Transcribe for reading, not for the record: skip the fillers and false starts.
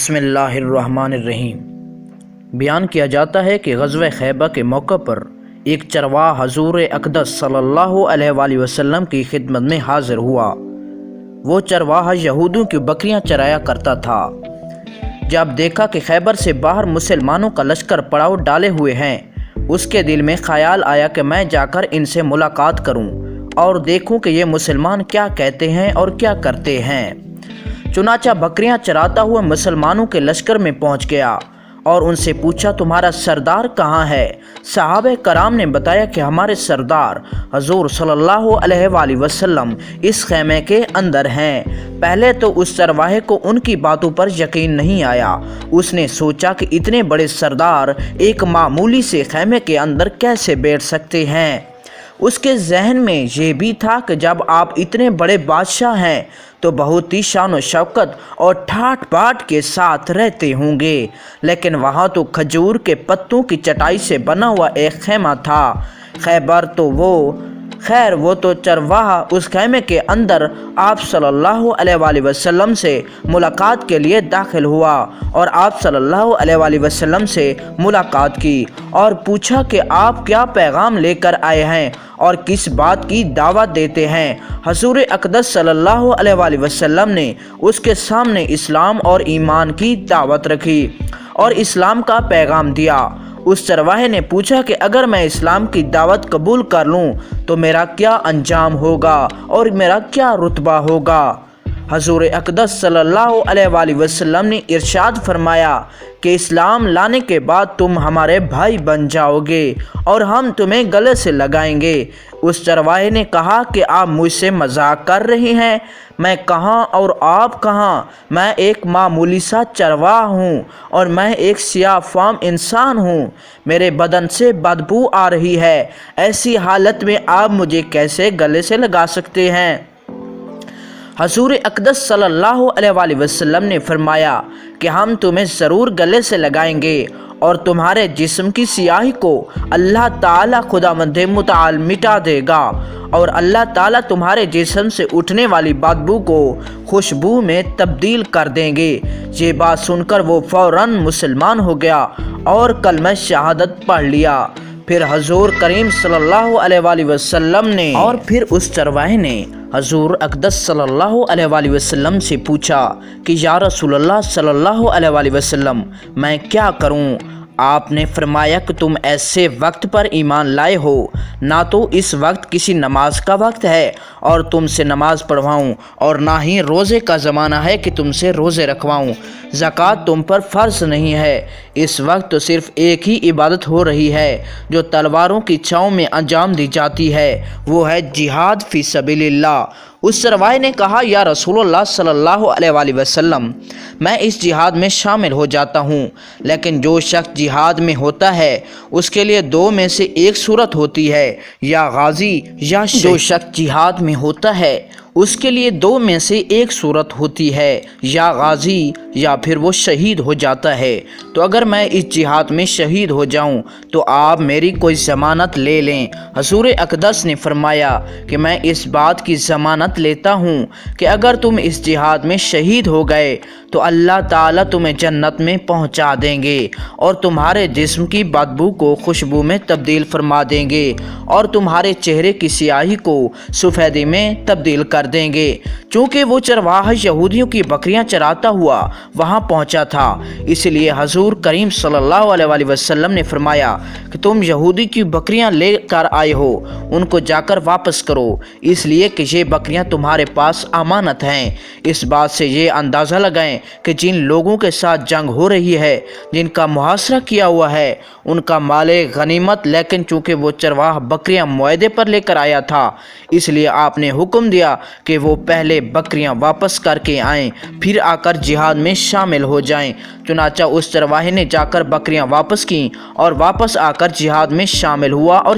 بسم اللہ الرحمن الرحیم۔ بیان کیا جاتا ہے کہ غزوہ خیبر کے موقع پر ایک چرواہ حضور اقدس صلی اللہ علیہ وآلہ وسلم کی خدمت میں حاضر ہوا۔ وہ چرواہ یہودیوں کی بکریاں چرایا کرتا تھا۔ جب دیکھا کہ خیبر سے باہر مسلمانوں کا لشکر پڑاؤ ڈالے ہوئے ہیں، اس کے دل میں خیال آیا کہ میں جا کر ان سے ملاقات کروں اور دیکھوں کہ یہ مسلمان کیا کہتے ہیں اور کیا کرتے ہیں۔ چنانچہ بکریاں چراتا ہوا مسلمانوں کے لشکر میں پہنچ گیا اور ان سے پوچھا، تمہارا سردار کہاں ہے؟ صحابہ کرام نے بتایا کہ ہمارے سردار حضور صلی اللہ علیہ وآلہ وسلم اس خیمے کے اندر ہیں۔ پہلے تو اس چرواہے کو ان کی باتوں پر یقین نہیں آیا۔ اس نے سوچا کہ اتنے بڑے سردار ایک معمولی سے خیمے کے اندر کیسے بیٹھ سکتے ہیں۔ اس کے ذہن میں یہ بھی تھا کہ جب آپ اتنے بڑے بادشاہ ہیں تو بہت ہی شان و شوکت اور ٹھاٹ باٹ کے ساتھ رہتے ہوں گے، لیکن وہاں تو کھجور کے پتوں کی چٹائی سے بنا ہوا ایک خیمہ تھا۔ وہ تو چرواہا اس خیمے کے اندر آپ صلی اللہ علیہ وآلہ وسلم سے ملاقات کے لیے داخل ہوا اور آپ صلی اللہ علیہ وآلہ وسلم سے ملاقات کی اور پوچھا کہ آپ کیا پیغام لے کر آئے ہیں اور کس بات کی دعوت دیتے ہیں۔ حضور اقدس صلی اللہ علیہ وآلہ وسلم نے اس کے سامنے اسلام اور ایمان کی دعوت رکھی اور اسلام کا پیغام دیا۔ اس چرواہے نے پوچھا کہ اگر میں اسلام کی دعوت قبول کر لوں تو میرا کیا انجام ہوگا اور میرا کیا رتبہ ہوگا؟ حضور اقدس صلی اللہ علیہ وآلہ وسلم نے ارشاد فرمایا کہ اسلام لانے کے بعد تم ہمارے بھائی بن جاؤ گے اور ہم تمہیں گلے سے لگائیں گے۔ اس چرواہے نے کہا کہ آپ مجھ سے مذاق کر رہے ہیں؟ میں کہاں اور آپ کہاں؟ میں ایک معمولی سا چرواہ ہوں اور میں ایک سیاہ فام انسان ہوں۔ میرے بدن سے بدبو آ رہی ہے، ایسی حالت میں آپ مجھے کیسے گلے سے لگا سکتے ہیں؟ حضور اقدس صلی اللہ علیہ وآلہ وسلم نے فرمایا کہ ہم تمہیں ضرور گلے سے لگائیں گے اور تمہارے جسم کی سیاہی کو اللہ تعالیٰ خداوند متعال مٹا دے گا اور اللہ تعالیٰ تمہارے جسم سے اٹھنے والی بدبو کو خوشبو میں تبدیل کر دیں گے۔ یہ بات سن کر وہ فوراً مسلمان ہو گیا اور کلمہ شہادت پڑھ لیا۔ پھر حضور کریم صلی اللہ علیہ وآلہ وسلم نے اور پھر اس چرواہے نے حضور اقدس صلی اللہ علیہ وآلہ وسلم سے پوچھا کہ یا رسول اللہ صلی اللہ علیہ وآلہ وسلم، میں کیا کروں؟ آپ نے فرمایا کہ تم ایسے وقت پر ایمان لائے ہو، نہ تو اس وقت کسی نماز کا وقت ہے اور تم سے نماز پڑھواؤں اور نہ ہی روزے کا زمانہ ہے کہ تم سے روزے رکھواؤں۔ زکوٰۃ تم پر فرض نہیں ہے۔ اس وقت تو صرف ایک ہی عبادت ہو رہی ہے جو تلواروں کی چھاؤں میں انجام دی جاتی ہے، وہ ہے جہاد فی سبیل اللہ۔ اس چرواہے نے کہا، یا رسول اللہ صلی اللہ علیہ وآلہ وسلم، میں اس جہاد میں شامل ہو جاتا ہوں، لیکن جو شخص جہاد میں ہوتا ہے اس کے لیے دو میں سے ایک صورت ہوتی ہے، یا غازی یا شہید۔ جو شخص جہاد میں ہوتا ہے اس کے لیے دو میں سے ایک صورت ہوتی ہے، یا غازی یا پھر وہ شہید ہو جاتا ہے۔ تو اگر میں اس جہاد میں شہید ہو جاؤں تو آپ میری کوئی ضمانت لے لیں۔ حضور اقدس نے فرمایا کہ میں اس بات کی ضمانت لیتا ہوں کہ اگر تم اس جہاد میں شہید ہو گئے تو اللہ تعالیٰ تمہیں جنت میں پہنچا دیں گے اور تمہارے جسم کی بدبو کو خوشبو میں تبدیل فرما دیں گے اور تمہارے چہرے کی سیاہی کو سفیدی میں تبدیل کر دیں گے۔ چونکہ وہ چرواہا یہودیوں کی بکریاں چراتا ہوا وہاں پہنچا تھا، اس لیے حضور کریم صلی اللہ علیہ وآلہ وسلم نے فرمایا کہ تم یہودی کی بکریاں لے کر آئے ہو، ان کو جا کر واپس کرو، اس لیے کہ یہ بکریاں تمہارے پاس امانت ہیں۔ اس بات سے یہ اندازہ لگائیں کہ جن لوگوں کے ساتھ جنگ ہو رہی ہے، جن کا محاصرہ کیا ہوا ہے، ان کا مال غنیمت، لیکن چونکہ وہ چرواہ بکریاں معاہدے پر لے کر آیا تھا، اس لیے آپ نے حکم دیا کہ وہ پہلے بکریاں واپس کر کے آئیں، پھر آ کر جہاد میں شامل ہو جائیں۔ چنانچہ اس چرواہے نے جا کر بکریاں واپس کیں اور واپس آ کر جہاد میں شامل ہوا اور